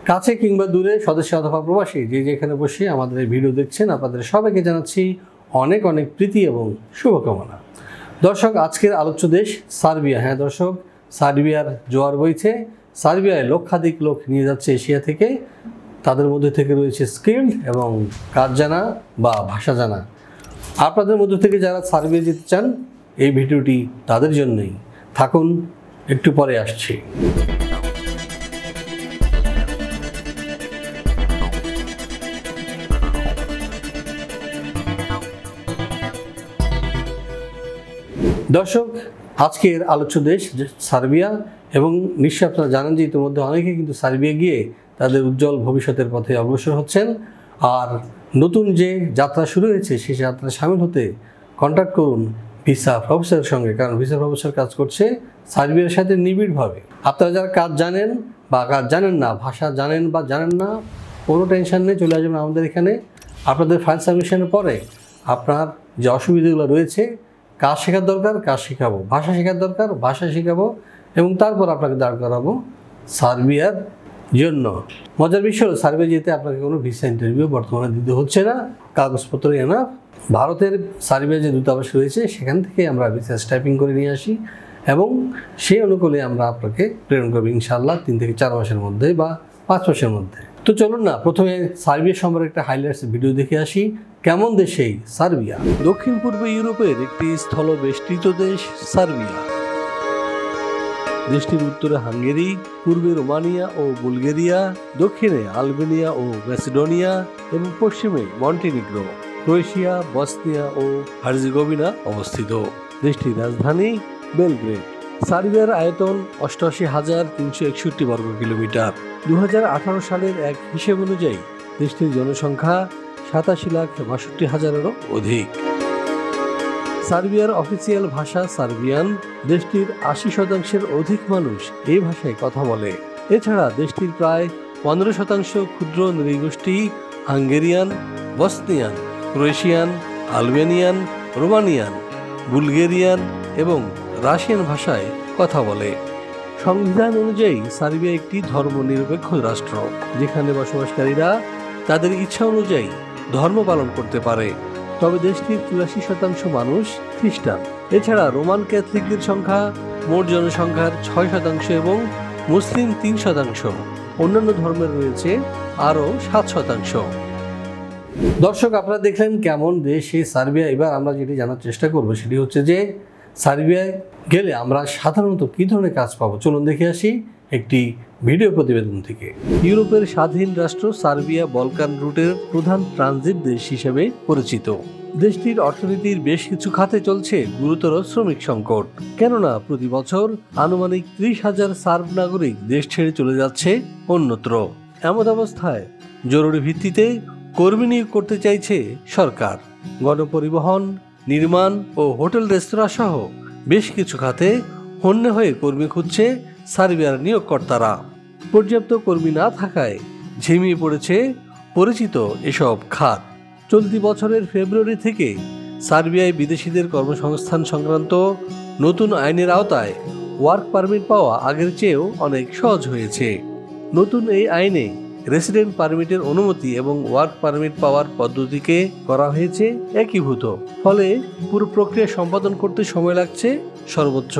কাছে কিংবা দূরে সদস্য অথবা প্রবাসী যে যেখানে বসে আমাদের এই ভিডিও দেখছেন, আপনাদের সবাইকে জানাচ্ছি অনেক অনেক প্রীতি এবং শুভকামনা। দর্শক, আজকের আলোচ্য দেশ সার্বিয়া। হ্যাঁ দর্শক, সার্বিয়ার জোয়ার বইছে। সার্বিয়ায় লক্ষাধিক লোক নিয়ে যাচ্ছে এশিয়া থেকে। তাদের মধ্যে থেকে রয়েছে স্কিল্ড এবং কাজ জানা বা ভাষা জানা। আপনাদের মধ্যে থেকে যারা সার্বিয়া যেতে চান, এই ভিডিওটি তাদের জন্যই। থাকুন, একটু পরে আসছি। দর্শক, আজকের আলোচ্য দেশ সার্বিয়া এবং নিশ্চয়ই আপনারা জানেন যে ইতিমধ্যে অনেকে কিন্তু সার্বিয়া গিয়ে তাদের উজ্জ্বল ভবিষ্যতের পথে অগ্রসর হচ্ছেন। আর নতুন যে যাত্রা শুরু হয়েছে সেই যাত্রায় সামিল হতে কন্ট্যাক্ট করুন ভিসা প্রফেসরের সঙ্গে, কারণ ভিসা প্রফেসর কাজ করছে সার্বিয়ার সাথে নিবিড়ভাবে। আপনারা যারা কাজ জানেন বা কাজ জানেন না, ভাষা জানেন বা জানেন না, কোনো টেনশন নেই, চলে আসবেন আমাদের এখানে। আপনাদের ফাইল সাবমিশনের পরে আপনার যে অসুবিধাগুলো রয়েছে, কাজ শেখার দরকার কাজ শেখাবো, ভাষা শেখার দরকার ভাষা শেখাবো, এবং তারপর আপনাকে দাঁড় করাবো সার্বিয়ার জন্য। মজার বিষয় হলো, সার্বিয়া যেতে আপনাকে কোনো ভিসা ইন্টারভিউ বর্তমানে দিতে হচ্ছে না, কাগজপত্র এনাফ। ভারতের সার্বিয়া যে দূতাবাস রয়েছে সেখান থেকে আমরা ভিসা স্টাইপিং করে নিয়ে আসি এবং সেই অনুকূলে আমরা আপনাকে প্রেরণ করবো ইনশাআল্লাহ 3 থেকে 4 মাসের মধ্যে বা 5 মাসের মধ্যে। তো চলুন না, প্রথমে সার্বিয়া সম্পর্কে একটা হাইলাইটস ভিডিও দেখে আসি। কেমন দেশ এই সার্বিয়া? দক্ষিণ পূর্ব ইউরোপের একটি স্থলবেষ্টিত দেশ সার্বিয়া। দেশটির উত্তরে হাঙ্গেরি, পূর্বে রোমানিয়া ও বুলগেরিয়া, দক্ষিণে আলবেনিয়া ও ম্যাসিডোনিয়া এবং পশ্চিমে মন্টিনিগ্রো, ক্রোয়েশিয়া, বসনিয়া ও হার্জেগোভিনা অবস্থিত। দেশটির রাজধানী বেলগ্রেড। সার্বিয়ার আয়তন 88,361 বর্গ কিলোমিটার। 2018 সালের এক হিসেব অনুযায়ী দেশটির জনসংখ্যা 87,62,000-এরও অধিক। সার্বিয়ার অফিসিয়াল ভাষা সার্বিয়ান। দেশটির 80% অধিক মানুষ এই ভাষায় কথা বলে। এছাড়া দেশটির প্রায় 15% ক্ষুদ্র নৃগোষ্ঠী Hungarian, Bosnian, Croatian, Albanian, Romanian, Bulgarian এবং রাশিয়ান ভাষায় কথা বলে। সংবিধান অনুযায়ী সার্বিয়া একটি ধর্মনিরপেক্ষ রাষ্ট্র, যেখানে বসবাসকারীরা তাদের ইচ্ছা অনুযায়ী ধর্ম পালন করতে পারে। তবে দেশটির 84% মানুষ খ্রিস্টান। এছাড়া রোমান ক্যাথলিকদের সংখ্যা মোট জনসংখ্যার 6% এবং মুসলিম 3%। অন্যান্য ধর্মের রয়েছে আরও 7%। দর্শক, আপনারা দেখলেন কেমন দেশ এই সার্বিয়া। এবার আমরা যেটি জানার চেষ্টা করব সেটি হচ্ছে যে সার্বিয়ায় গেলে আমরা সাধারণত কী ধরনের কাজ পাবো। চলুন দেখে আসি একটি ভিডিও প্রতিবেদন থেকে। ইউরোপের স্বাধীন রাষ্ট্র সার্বিয়া বলকান রুটের প্রধান ট্রানজিট দেশ হিসেবে পরিচিত। দেশটির অর্থনীতির বেশ কিছু খাতে চলছে গুরুতর শ্রমিক সংকট, কেননা প্রতি বছর আনুমানিক 30,000 সার্ব নাগরিক দেশ ছেড়ে চলে যাচ্ছে অন্যত্র। এমন অবস্থায় জরুরি ভিত্তিতে কর্মী নিয়োগ করতে চাইছে সরকার। গণপরিবহন, নির্মাণ ও হোটেল রেস্তোরাঁ সহ বেশ কিছু খাতে হন্যে হয়ে কর্মী খুঁজছে সার্বিয়ার নিয়োগকর্তারা। পর্যাপ্ত কর্মী না থাকায় ঝিমিয়ে পড়েছে পরিচিত এসব খাত। চলতি বছরের ফেব্রুয়ারি থেকে সার্বিয়ায় বিদেশিদের কর্মসংস্থান সংক্রান্ত নতুন আইনের আওতায় ওয়ার্ক পারমিট পাওয়া আগের চেয়েও অনেক সহজ হয়েছে। নতুন এই আইনে রেসিডেন্ট পারমিটের অনুমতি এবং ওয়ার্ক পারমিট পাওয়ার পদ্ধতিকে করা হয়েছে একীভূত। ফলে পুরো প্রক্রিয়া সম্পাদন করতে সময় লাগছে সর্বোচ্চ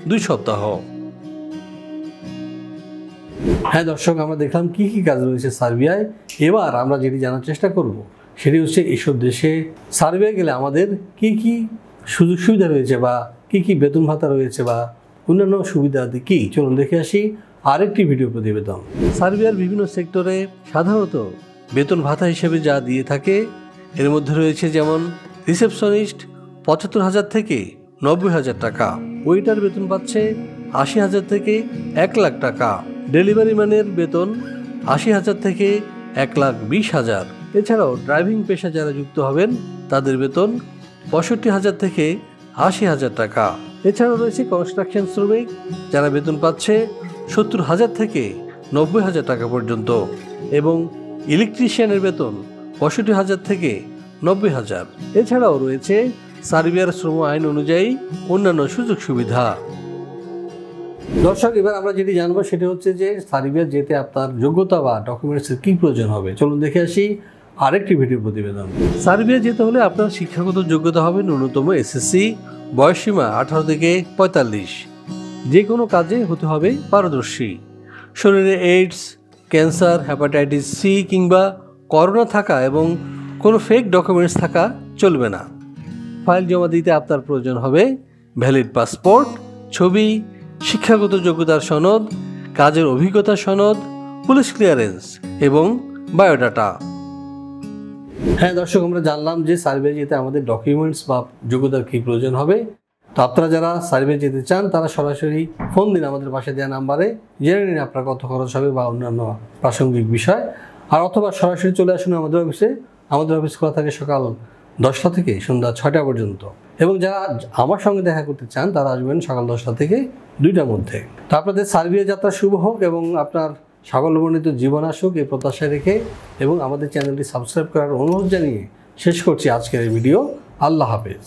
2 সপ্তাহ। হ্যাঁ দর্শক, আমরা দেখলাম কি কি কাজ রয়েছে সার্বিয়ায়। এবার আমরা যেটি জানার চেষ্টা করব সেটি হচ্ছে এইসব দেশে সার্বিয়া গেলে আমাদের কি কি সুযোগ সুবিধা রয়েছে বা কি কি বেতন ভাতা রয়েছে বা অন্যান্য সুবিধা কি। চলুন দেখে আসি আরেকটি ভিডিও প্রতিবেদন। সার্বিয়ার বিভিন্ন সেক্টরে সাধারণত বেতন ভাতা হিসেবে যা দিয়ে থাকে এর মধ্যে রয়েছে যেমন রিসেপশনিস্ট 75,000 থেকে 90,000 টাকা, ওয়েটার বেতন পাচ্ছে 80,000 থেকে 1 লাখ টাকা, ডেলিভারি ম্যানের বেতন 80,000 থেকে 1,20,000। এছাড়াও ড্রাইভিং পেশা যারা যুক্ত হবেন তাদের বেতন 65,000 থেকে 80,000 টাকা। এছাড়াও রয়েছে কনস্ট্রাকশন শ্রমিক, যারা বেতন পাচ্ছে 70,000 থেকে 90,000 টাকা পর্যন্ত, এবং ইলেকট্রিশিয়ানের বেতন 65,000 থেকে 90,000। এছাড়াও রয়েছে সার্বিয়ার শ্রম আইন অনুযায়ী অন্যান্য সুযোগ সুবিধা। দর্শক, এবার আমরা যেটি জানবো সেটি হচ্ছে যে সার্বিয়া যেতে আপনার যোগ্যতা বা ডকুমেন্টসের কী প্রয়োজন হবে। চলুন দেখে আসি আরেকটি ভিডিও প্রতিবেদন। সার্বিয়া যেতে হলে আপনার শিক্ষাগত যোগ্যতা হবে ন্যূনতম এসএসসি, বয়সসীমা 18 থেকে 45। যে কোনো কাজে হতে হবে পারদর্শী। শরীরে এইডস, ক্যান্সার, হেপাটাইটিস সি কিংবা করোনা থাকা এবং কোনো ফেক ডকুমেন্টস থাকা চলবে না। ফাইল জমা দিতে আপনার প্রয়োজন হবে ভ্যালিড পাসপোর্ট, ছবি, শিক্ষাগত যোগ্যতার সনদ, কাজের অভিজ্ঞতা সনদ, পুলিশ ক্লিয়ারেন্স এবং বায়োডাটা। হ্যাঁ দর্শক, আমরা জানলাম যে সার্বিয়া যেতে আমাদের ডকুমেন্টস বা যোগ্যতার কী প্রয়োজন হবে। তো আপনারা যারা সার্বিয়া যেতে চান তারা সরাসরি ফোন দিন আমাদের পাশে দেওয়া নাম্বারে, জেনে নিন আপনার কত খরচ হবে বা অন্যান্য প্রাসঙ্গিক বিষয়। আর অথবা সরাসরি চলে আসুন আমাদের অফিসে। আমাদের অফিস খোলা থাকে সকাল 10টা থেকে সন্ধ্যা 6টা পর্যন্ত। এবং যারা আমার সঙ্গে দেখা করতে চান তারা আসবেন সকাল 10টা থেকে 2টার মধ্যে। তো আপনাদের সার্বিয়া যাত্রা শুভ হোক এবং আপনার সাফল্যমণ্ডিত জীবন আসুক এই প্রত্যাশা রেখে এবং আমাদের চ্যানেলটি সাবস্ক্রাইব করার অনুরোধ জানিয়ে শেষ করছি আজকের এই ভিডিও। আল্লাহ হাফেজ।